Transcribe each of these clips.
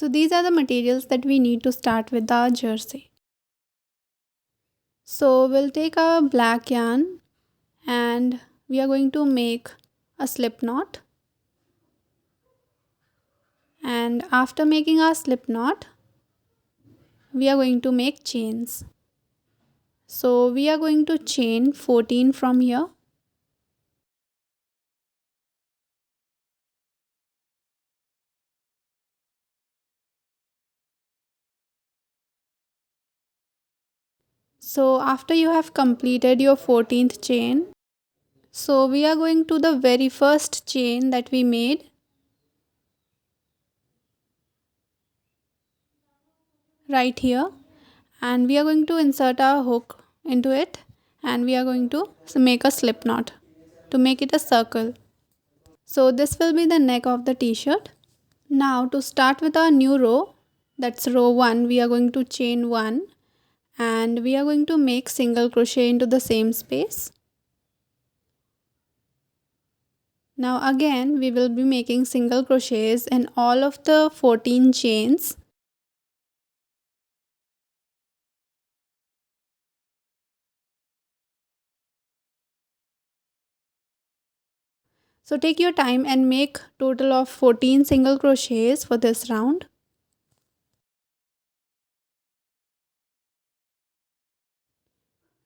So these are the materials that we need to start with the jersey. So we'll take our black yarn and we are going to make a slip knot. And after making our slip knot, we are going to make chains. So we are going to chain 14 from here. So after you have completed your 14th chain, so we are going to the very first chain that we made right here, and we are going to insert our hook into it and we are going to make a slip knot to make it a circle. So this will be the neck of the t-shirt. Now to start with our new row, that's row 1, we are going to chain 1 and we are going to make single crochet into the same space. Now again we will be making single crochets in all of the 14 chains. So take your time and make total of 14 single crochets for this round.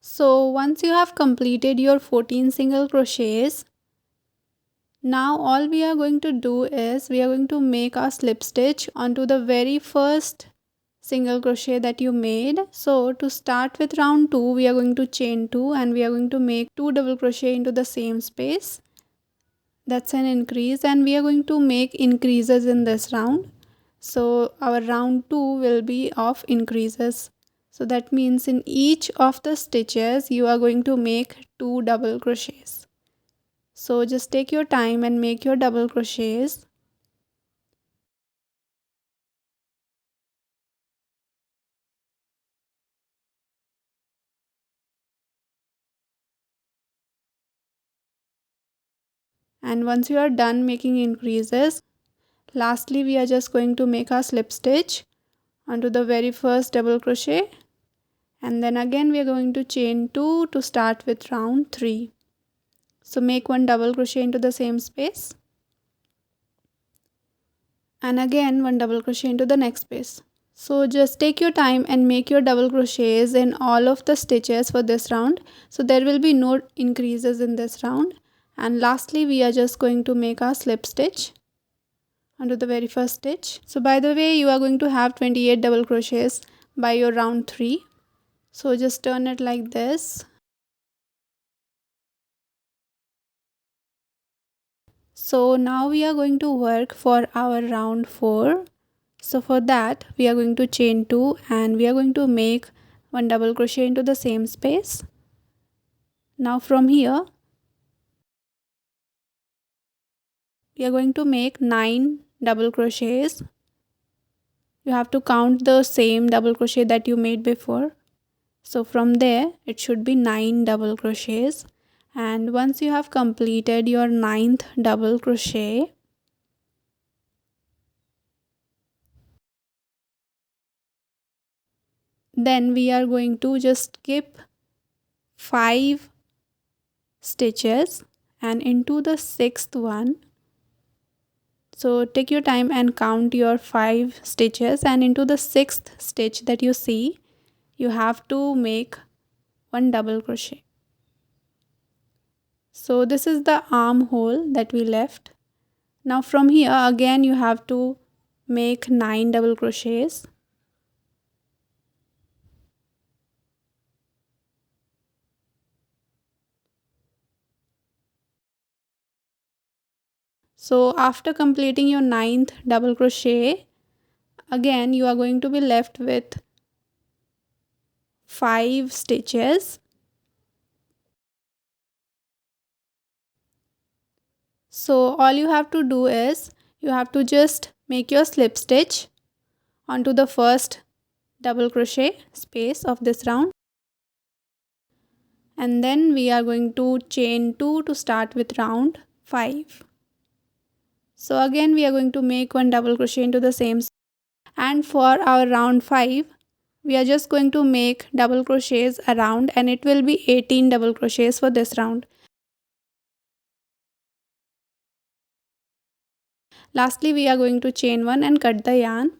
So once you have completed your 14 single crochets, now all we are going to do is we are going to make a slip stitch onto the very first single crochet that you made. So to start with round 2, we are going to chain 2 and we are going to make 2 double crochet into the same space. That's an increase and we are going to make increases in this round. So our round 2 will be of increases. So that means in each of the stitches you are going to make 2 double crochets. So just take your time and make your double crochets. And once you are done making increases, lastly we are just going to make our slip stitch onto the very first double crochet and then again we are going to chain 2 to start with round 3. So make 1 double crochet into the same space and again 1 double crochet into the next space. So just take your time and make your double crochets in all of the stitches for this round. So there will be no increases in this round. And lastly we are just going to make our slip stitch onto the very first stitch. So by the way, you are going to have 28 double crochets by your round 3. So just turn it like this. So now we are going to work for our round 4. So for that we are going to chain 2 and we are going to make 1 double crochet into the same space. Now from here we are going to make 9 double crochets. You have to count the same double crochet that you made before. So from there it should be 9 double crochets. And once you have completed your 9th double crochet, then we are going to just skip 5 stitches and into the 6th one. So take your time and count your 5 stitches and into the 6th stitch that you see, you have to make 1 double crochet. So this is the armhole that we left. Now from here again you have to make 9 double crochets. So after completing your 9th double crochet, again you are going to be left with 5 stitches. So all you have to do is you have to just make your slip stitch onto the first double crochet space of this round. And then we are going to chain 2 to start with round 5. So again we are going to make 1 double crochet into the same, And for our round 5, we are just going to make double crochets around, and it will be 18 double crochets for this round. Lastly, we are going to chain 1 and cut the yarn.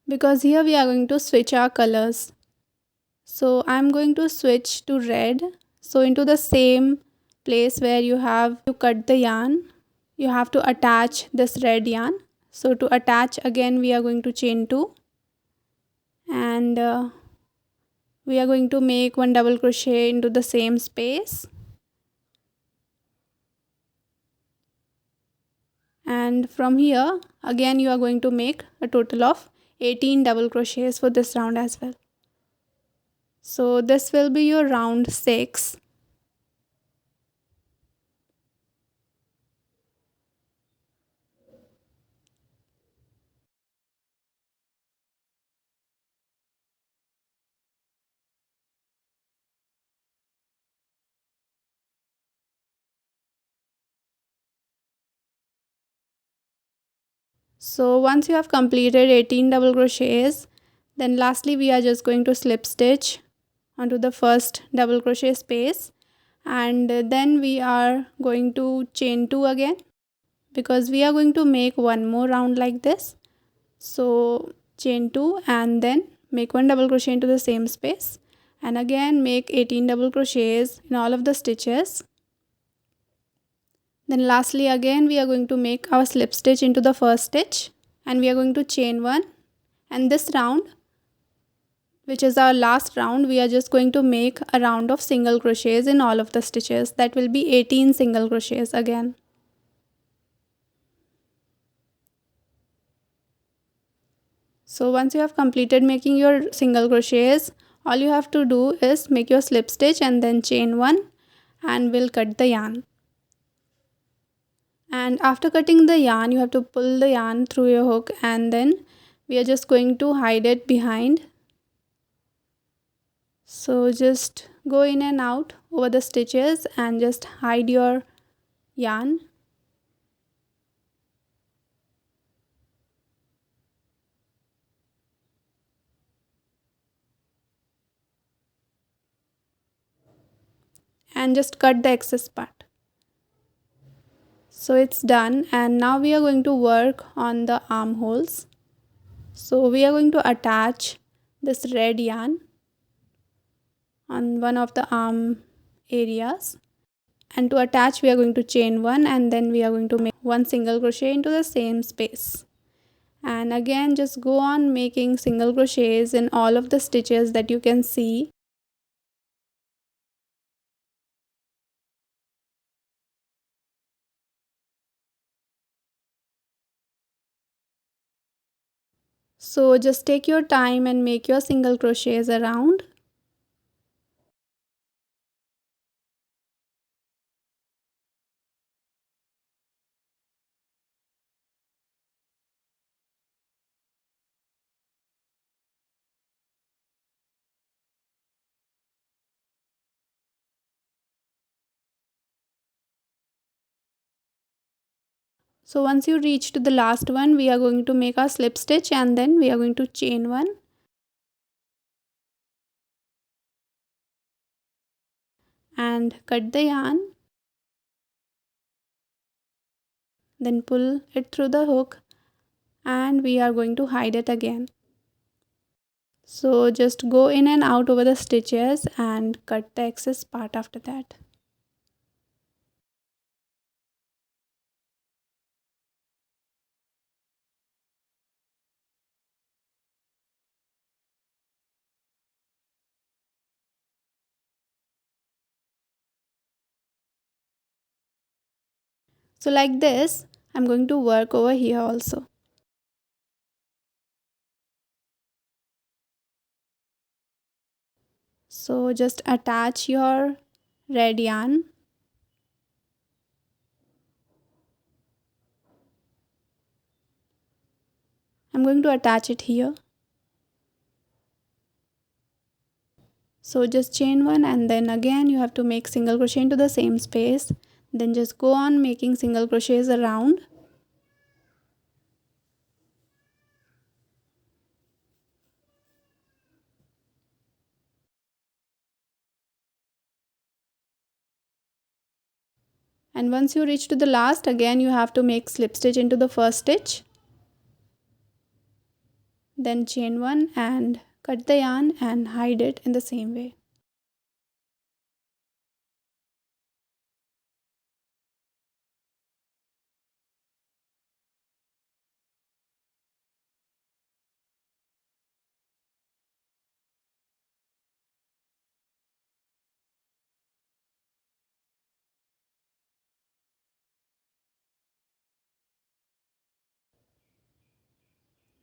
Because here we are going to switch our colors. So I'm going to switch to red. So into the same place where you have to cut the yarn, you have to attach this red yarn. So to attach, again we are going to chain 2, and we are going to make 1 double crochet into the same space, and from here again you are going to make a total of 18 double crochets for this round as well. So this will be your round 6. So once you have completed 18 double crochets, then lastly we are just going to slip stitch onto the first double crochet space, and then we are going to chain 2 again, because we are going to make one more round like this. So chain 2 and then make 1 double crochet into the same space, and again make 18 double crochets in all of the stitches. Then lastly again we are going to make our slip stitch into the first stitch, and we are going to chain 1, and this round, which is our last round, we are just going to make a round of single crochets in all of the stitches. That will be 18 single crochets again. So once you have completed making your single crochets, all you have to do is make your slip stitch and then chain 1, and we'll cut the yarn. And after cutting the yarn, you have to pull the yarn through your hook, and then we are just going to hide it behind. So just go in and out over the stitches and just hide your yarn. And just cut the excess part. So it's done, and now we are going to work on the armholes. So we are going to attach this red yarn on one of the arm areas, and to attach we are going to chain 1, and then we are going to make 1 single crochet into the same space, and again just go on making single crochets in all of the stitches that you can see. So just take your time and make your single crochets around. So once you reach to the last one, we are going to make our slip stitch, and then we are going to chain 1 and cut the yarn, then pull it through the hook, and we are going to hide it again. So just go in and out over the stitches and cut the excess part after that. So like this, I'm going to work over here also. So just attach your red yarn, I'm going to attach it here. So just chain one and then again you have to make single crochet into the same space. Then just go on making single crochets around. And once you reach to the last, again you have to make slip stitch into the first stitch. Then chain one and cut the yarn and hide it in the same way.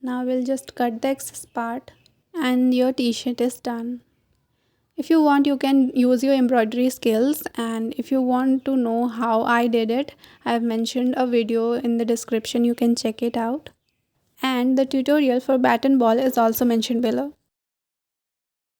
Now we'll just cut the excess part and your t-shirt is done. If you want, you can use your embroidery skills, and if you want to know how I did it, I have mentioned a video in the description, you can check it out. And the tutorial for bat and ball is also mentioned below.